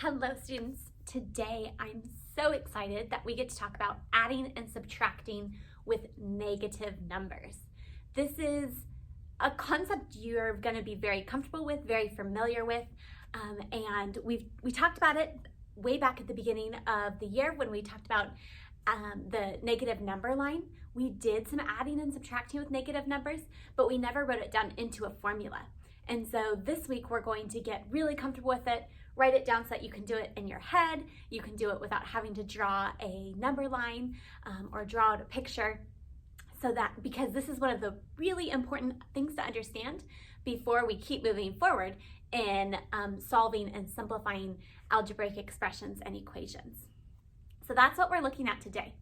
Hello students, today I'm so excited that we get to talk about adding and subtracting with negative numbers. This is a concept you're going to be very comfortable with, very familiar with, and we talked about it way back at the beginning of the year when we talked about the negative number line. We did some adding and subtracting with negative numbers, but we never wrote it down into a formula. And so this week we're going to get really comfortable with it, write it down so that you can do it in your head. You can do it without having to draw a number line or draw out a picture. So that, because this is one of the really important things to understand before we keep moving forward in solving and simplifying algebraic expressions and equations. So that's what we're looking at today.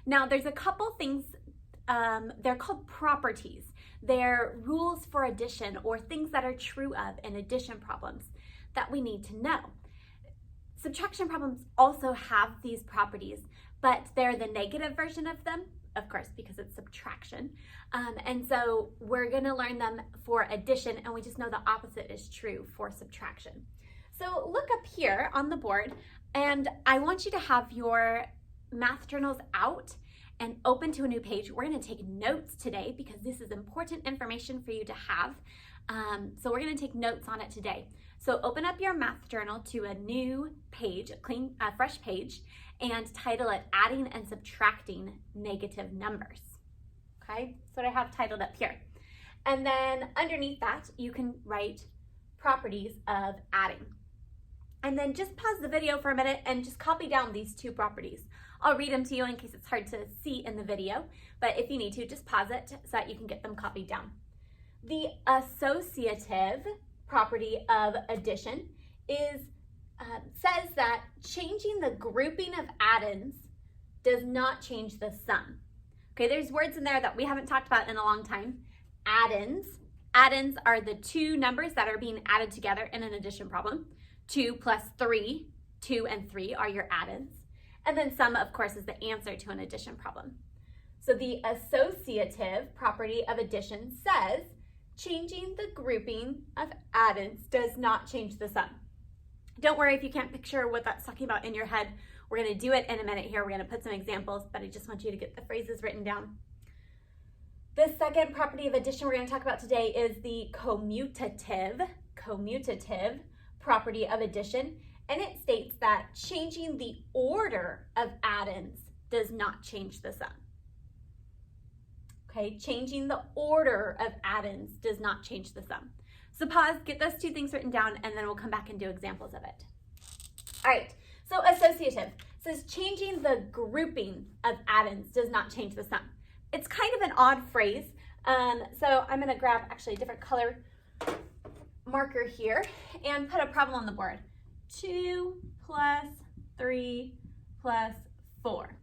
Now there's a couple things, they're called properties. They're rules for addition or things that are true of in addition problems that we need to know. Subtraction problems also have these properties, but they're the negative version of them, of course, because it's subtraction. And so we're gonna learn them for addition, and we just know the opposite is true for subtraction. So look up here on the board, and I want you to have your math journals out and open to a new page. We're gonna take notes today because this is important information for you to have. So we're gonna take notes on it today. So open up your math journal to a new page, a clean, fresh page, and title it Adding and Subtracting Negative Numbers. Okay, that's what I have titled up here. And then underneath that, you can write properties of adding. And then just pause the video for a minute and just copy down these two properties. I'll read them to you in case it's hard to see in the video, but if you need to, just pause it so that you can get them copied down. The associative property of addition is says that changing the grouping of addends does not change the sum. Okay, there's words in there that we haven't talked about in a long time. Addends. Addends are the two numbers that are being added together in an addition problem. 2 plus 3, 2 and 3 are your addends. And then sum, of course, is the answer to an addition problem. So the associative property of addition says changing the grouping of addends does not change the sum. Don't worry if you can't picture what that's talking about in your head. We're going to do it in a minute here. We're going to put some examples, but I just want you to get the phrases written down. The second property of addition we're going to talk about today is the commutative property of addition, and it states that changing the order of addends does not change the sum. Okay, changing the order of addends does not change the sum. So pause, get those two things written down, and then we'll come back and do examples of it. All right, so associative says changing the grouping of addends does not change the sum. It's kind of an odd phrase, so I'm gonna grab actually a different color marker here and put a problem on the board. 2 plus 3 plus 4.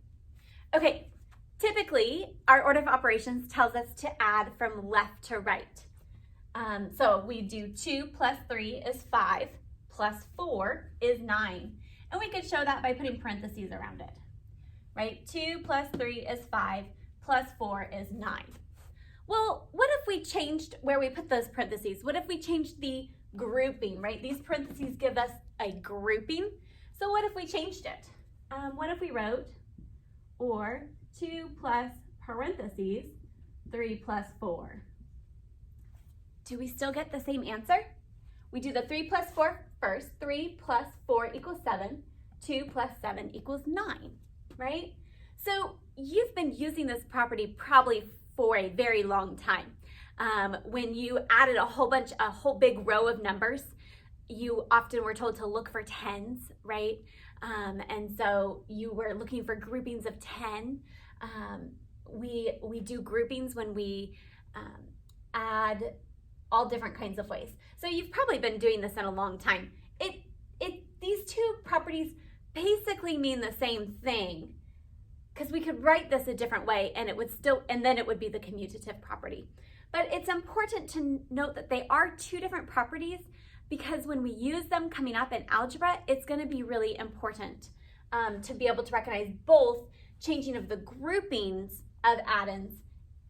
Okay, typically our order of operations tells us to add from left to right. So we do 2 plus 3 is 5, plus 4 is 9. And we could show that by putting parentheses around it, right? 2 plus 3 is 5, plus 4 is 9. Well, what if we changed where we put those parentheses? What if we changed the grouping, right? These parentheses give us a grouping. So what if we changed it? What if we wrote, or 2 plus parentheses, 3 plus 4? Do we still get the same answer? We do the 3 plus 4 first. 3 plus 4 equals 7. 2 plus 7 equals 9, right? So you've been using this property probably for a very long time. When you added a whole big row of numbers, you often were told to look for tens, right? And so you were looking for groupings of 10. We do groupings when we add all different kinds of ways. So you've probably been doing this in a long time. These two properties basically mean the same thing, because we could write this a different way and then it would be the commutative property. But it's important to note that they are two different properties, because when we use them coming up in algebra, it's going to be really important to be able to recognize both changing of the groupings of addends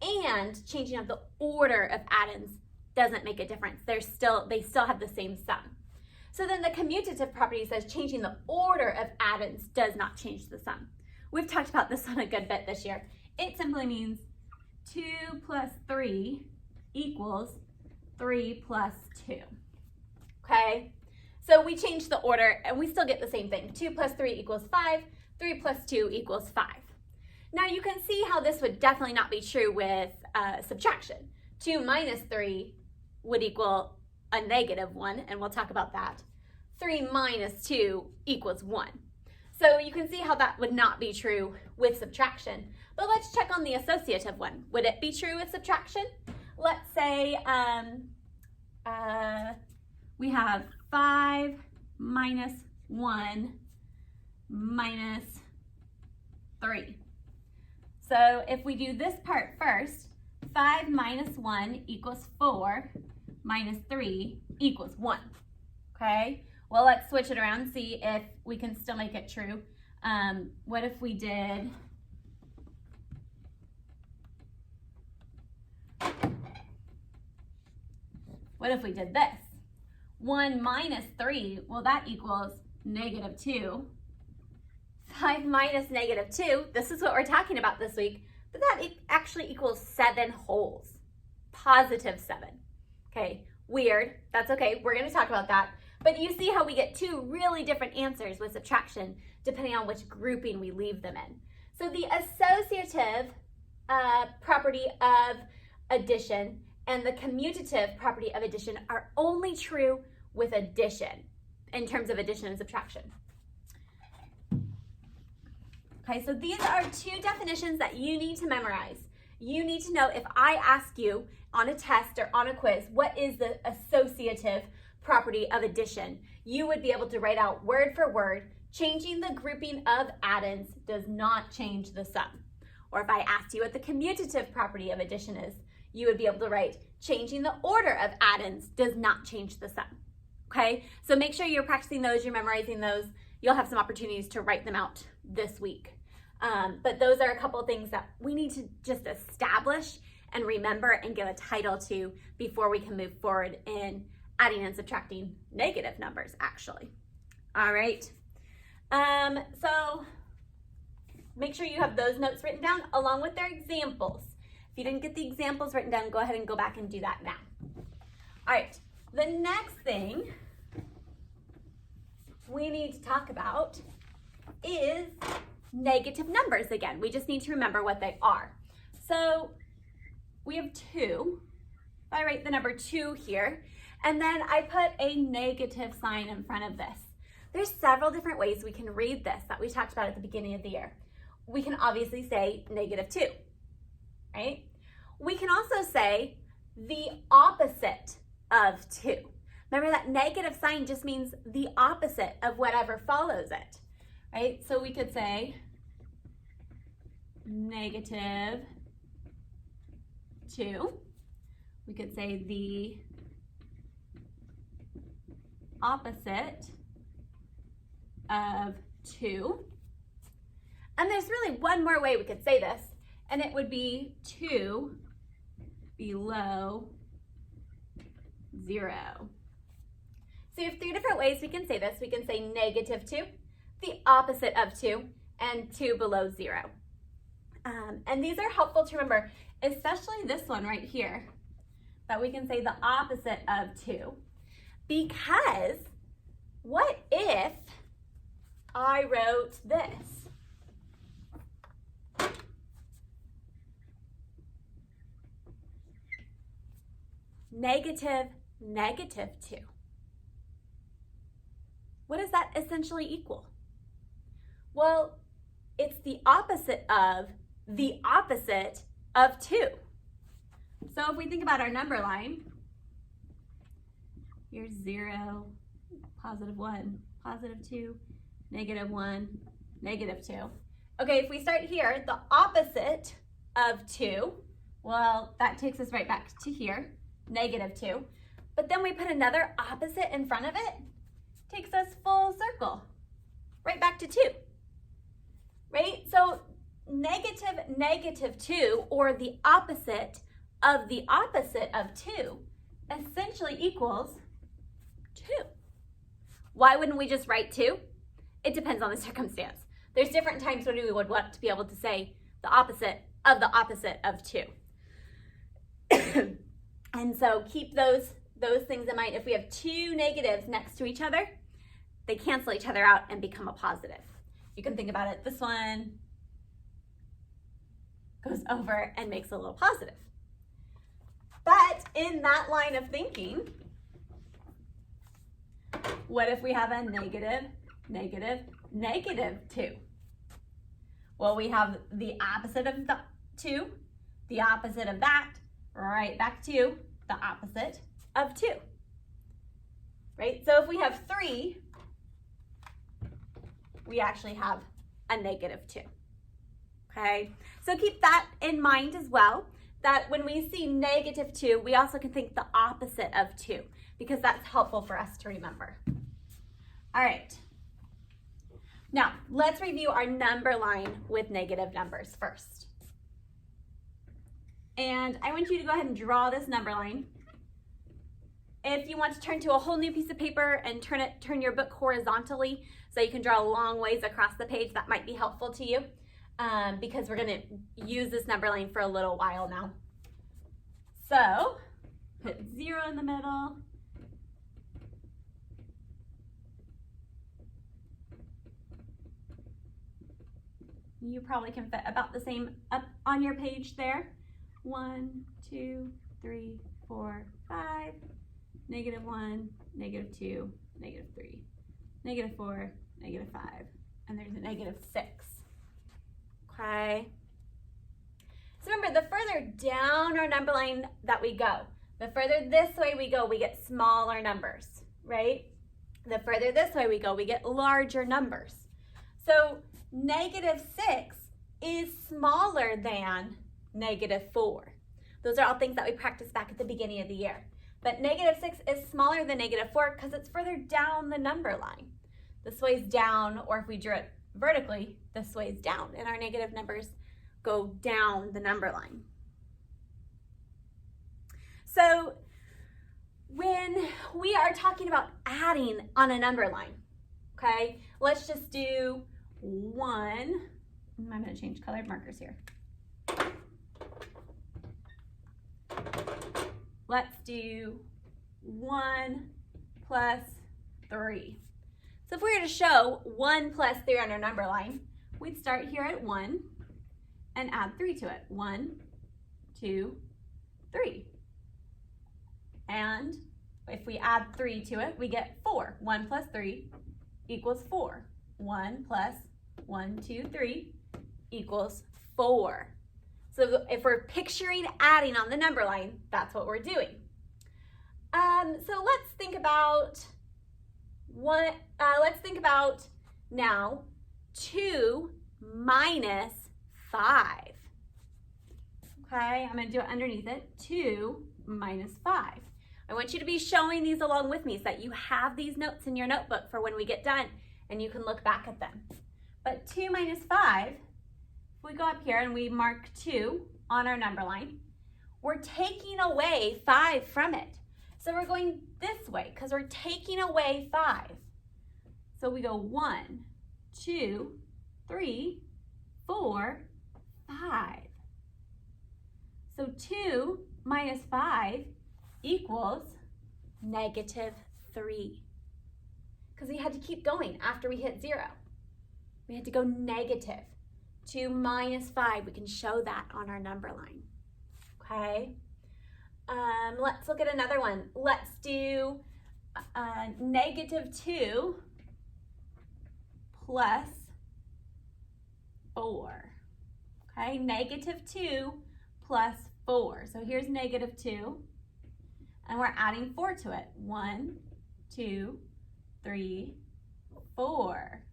and changing of the order of addends doesn't make a difference. They still have the same sum. So then the commutative property says changing the order of addends does not change the sum. We've talked about this one a good bit this year. It simply means 2 plus 3 equals 3 plus 2, okay? So we change the order and we still get the same thing. 2 plus 3 equals 5, 3 plus 2 equals 5. Now you can see how this would definitely not be true with subtraction. 2 minus 3 would equal a -1, and we'll talk about that. 3 minus 2 equals 1. So you can see how that would not be true with subtraction. But let's check on the associative one. Would it be true with subtraction? Let's say we have 5 minus 1 minus 3. So if we do this part first, 5 minus 1 equals 4 minus 3 equals 1, okay? Well, let's switch it around and see if we can still make it true. What if we did this? 1 minus 3, well, that equals -2. 5 minus -2, this is what we're talking about this week, but that actually equals 7 wholes, +7. Okay, weird, that's okay, we're gonna talk about that. But you see how we get two really different answers with subtraction depending on which grouping we leave them in. So the associative property of addition and the commutative property of addition are only true with addition in terms of addition and subtraction. Okay, so these are two definitions that you need to memorize. You need to know if I ask you on a test or on a quiz, what is the associative property of addition? You would be able to write out word for word, changing the grouping of addends does not change the sum. Or if I asked you what the commutative property of addition is, you would be able to write, changing the order of addends does not change the sum. Okay, so make sure you're practicing those, you're memorizing those. You'll have some opportunities to write them out this week. But those are a couple of things that we need to just establish and remember and give a title to before we can move forward in adding and subtracting negative numbers, actually. All right. So make sure you have those notes written down along with their examples. If you didn't get the examples written down, go ahead and go back and do that now. All right. The next thing we need to talk about is negative numbers again. We just need to remember what they are. So we have 2. If I write the number 2 here, and then I put a negative sign in front of this. There's several different ways we can read this that we talked about at the beginning of the year. We can obviously say -2, right? We can also say the opposite of 2. Remember that negative sign just means the opposite of whatever follows it, right? So we could say -2. We could say the opposite of 2. And there's really one more way we could say this, and it would be 2 below 0. So you have 3 different ways we can say this. We can say -2, the opposite of 2, and 2 below 0. And these are helpful to remember, especially this one right here, that we can say the opposite of 2. Because what if I wrote this? -2. What does that essentially equal? Well, it's the opposite of 2. So if we think about our number line, here's 0, +1, +2, -1, -2. Okay, if we start here, the opposite of 2, well, that takes us right back to here, -2. But then we put another opposite in front of it, takes us full circle, right back to 2, right? So -2, or the opposite of 2, essentially equals 2. Why wouldn't we just write 2? It depends on the circumstance. There's different times when we would want to be able to say the opposite of 2. And so keep those things in mind. If we have 2 negatives next to each other, they cancel each other out and become a positive. You can think about it. This one goes over and makes a little positive. But in that line of thinking, what if we have a negative, negative, negative 2? Well, we have the opposite of the 2, the opposite of that, right back to the opposite of 2, right? So if we have 3, we actually have a negative 2, okay? So keep that in mind as well, that when we see negative 2, we also can think the opposite of 2, because that's helpful for us to remember. All right. Now, let's review our number line with negative numbers first. And I want you to go ahead and draw this number line. If you want to turn to a whole new piece of paper and turn your book horizontally so you can draw long ways across the page, that might be helpful to you because we're going to use this number line for a little while now. So, put 0 in the middle. You probably can fit about the same up on your page there. 1, 2, 3, 4, 5, -1, -2, -3, -4, -5, and there's a -6. Okay. So remember, the further down our number line that we go, the further this way we go, we get smaller numbers, right? The further this way we go, we get larger numbers. So -6 is smaller than -4. Those are all things that we practiced back at the beginning of the year. But -6 is smaller than -4 because it's further down the number line. This way's down, or if we drew it vertically, this way's down, and our negative numbers go down the number line. So when we are talking about adding on a number line, okay, let's just do 1. I'm going to change colored markers here. Let's do 1 plus 3. So if we were to show 1 plus 3 on our number line, we'd start here at 1 and add 3 to it. 1, 2, 3. And if we add 3 to it, we get 4. 1 plus 3 equals 4. 1 plus 1, 2, 3 equals 4. So if we're picturing adding on the number line, that's what we're doing. So let's think about now 2 minus 5. Okay, I'm going to do it underneath it. 2 minus 5. I want you to be showing these along with me so that you have these notes in your notebook for when we get done and you can look back at them. But 2 minus 5, if we go up here and we mark 2 on our number line, we're taking away 5 from it. So we're going this way because we're taking away 5. So we go 1, 2, 3, 4, 5. So 2 minus 5 equals -3. Because we had to keep going after we hit 0. We had to go negative. 2 minus 5, we can show that on our number line. Okay? Let's look at another one. Let's do -2 plus 4. Okay, -2 plus 4. So here's -2, and we're adding 4 to it. 1, 2, 3, 4.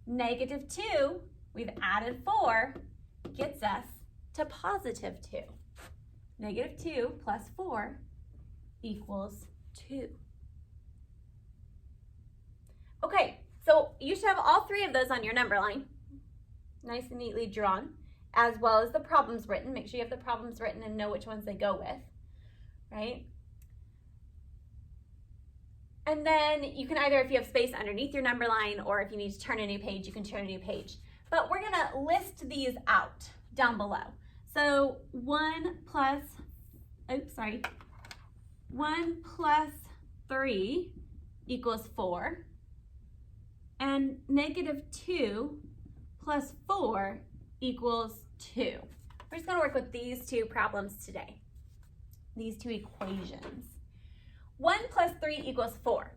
-2, we've added 4, gets us to +2. -2 plus 4 equals 2. Okay, so you should have all 3 of those on your number line, nice and neatly drawn, as well as the problems written. Make sure you have the problems written and know which ones they go with, right? And then you can either, if you have space underneath your number line, or if you need to turn a new page, you can turn a new page. But we're gonna list these out down below. So 1 plus 3 equals 4. And -2 plus 4 equals 2. We're just gonna work with these two problems today, these two equations. 1 plus 3 equals 4.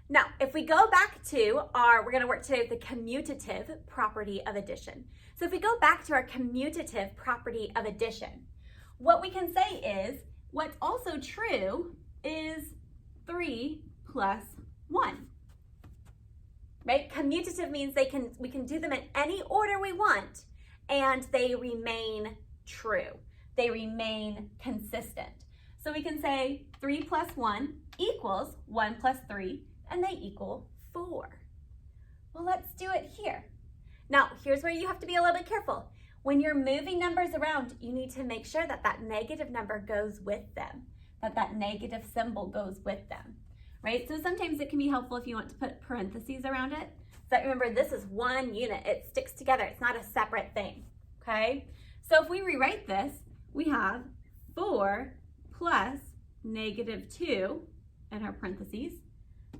Now, if we go back to we're gonna work today with the commutative property of addition. So if we go back to our commutative property of addition, what we can say is, what's also true is 3 plus 1. Right? Commutative means we can do them in any order we want, and they remain true. They remain consistent. So we can say 3 plus 1 equals 1 plus 3, and they equal 4. Well, let's do it here. Now, here's where you have to be a little bit careful. When you're moving numbers around, you need to make sure that that negative number goes with them, that that negative symbol goes with them, right? So sometimes it can be helpful if you want to put parentheses around it. So remember, this is one unit. It sticks together. It's not a separate thing, okay? So if we rewrite this, we have 4 plus -2 in our parentheses.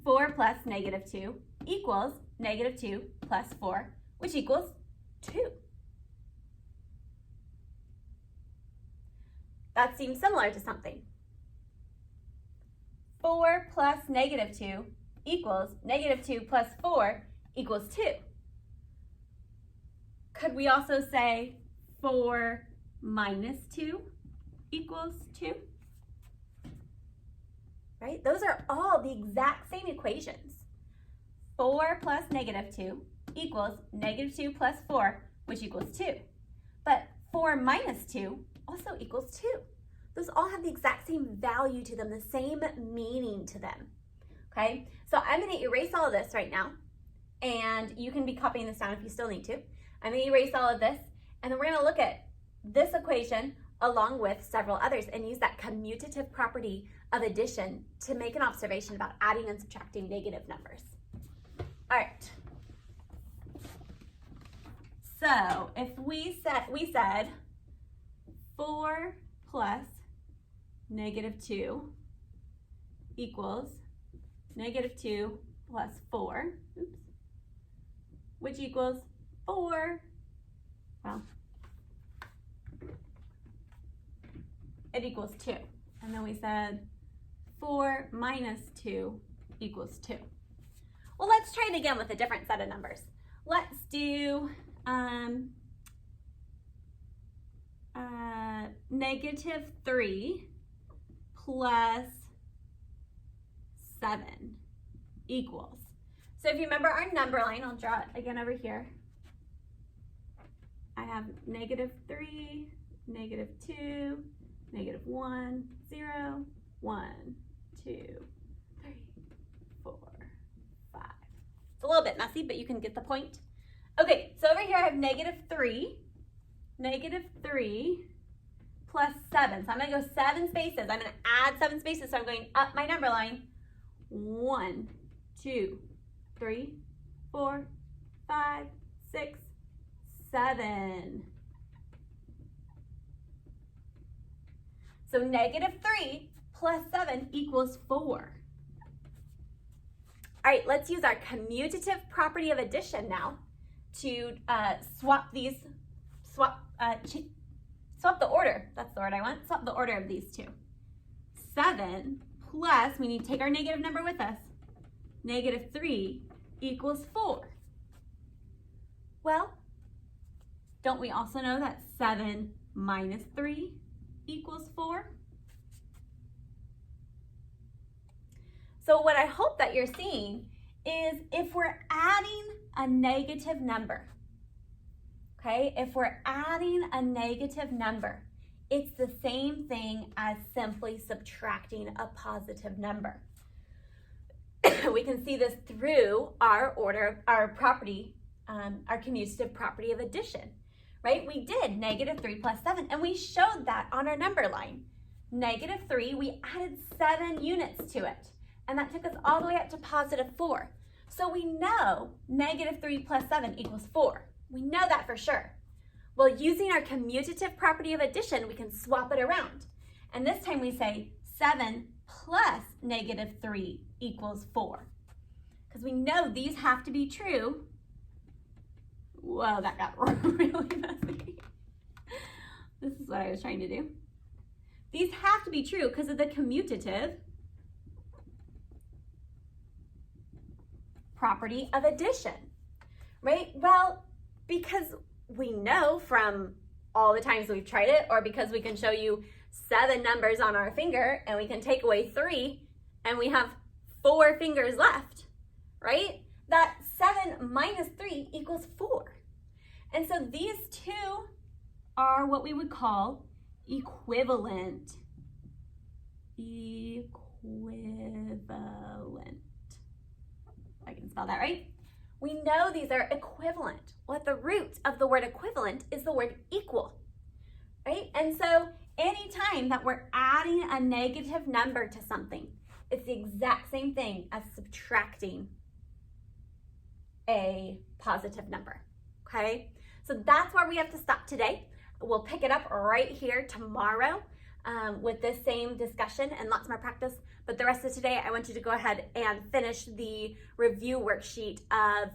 4 plus -2 equals -2 plus 4, which equals 2. That seems similar to something. 4 plus -2 equals -2 plus 4 equals 2. Could we also say 4 minus 2 equals 2? Right? Those are all the exact same equations. 4 plus -2 equals -2 plus 4, which equals 2. But 4 minus 2 also equals 2. Those all have the exact same value to them, the same meaning to them. Okay? So I'm going to erase all of this right now, and you can be copying this down if you still need to. I'm going to erase all of this, and then we're going to look at this equation along with several others and use that commutative property of addition to make an observation about adding and subtracting negative numbers. All right. So if we said 4 plus -2 equals -2 plus 4, which equals 4. Well, it equals 2. And then we said 4 minus 2 equals 2. Well, let's try it again with a different set of numbers. Let's do -3 plus 7 equals. So if you remember our number line, I'll draw it again over here. I have -3, -2, -1, 0, 1, 2, 3, 4, 5. It's a little bit messy, but you can get the point. Okay, so over here I have -3 plus 7. So I'm going to go 7 spaces. I'm going to add 7 spaces, so I'm going up my number line. 1, 2, 3, 4, 5, 6, 7. So -3 plus 7 equals 4. All right, let's use our commutative property of addition now to swap the order. That's the word I want. Swap the order of these two. 7 plus, we need to take our negative number with us, -3 equals 4. Well, don't we also know that 7 minus 3 equals 4? So what I hope that you're seeing is if we're adding a negative number, okay, if we're adding a negative number, it's the same thing as simply subtracting a positive number. We can see this through our property, our commutative property of addition, right? We did -3 plus 7, and we showed that on our number line. -3, we added 7 units to it. and that took us all the way up to positive 4. So we know negative 3 plus 7 equals 4. We know that for sure. Well, using our commutative property of addition, we can swap it around. And this time we say 7 plus negative 3 equals 4. Because we know these have to be true. Whoa, that got really messy. This is what I was trying to do. These have to be true because of the commutative property of addition, right? Well, because we know from all the times we've tried it, or because we can show you 7 numbers on our finger and we can take away 3 and we have 4 fingers left, right? That 7 minus 3 equals 4. And so these two are what we would call equivalent. Equivalent. I can spell that right. We know these are equivalent. Well, at the root of the word equivalent is the word equal, right? And so anytime that we're adding a negative number to something, it's the exact same thing as subtracting a positive number, okay? So that's where we have to stop today. We'll pick it up right here tomorrow with this same discussion and lots more practice. But the rest of today, I want you to go ahead and finish the review worksheet of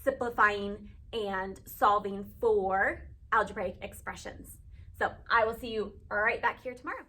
simplifying and solving for algebraic expressions. So I will see you right back here tomorrow.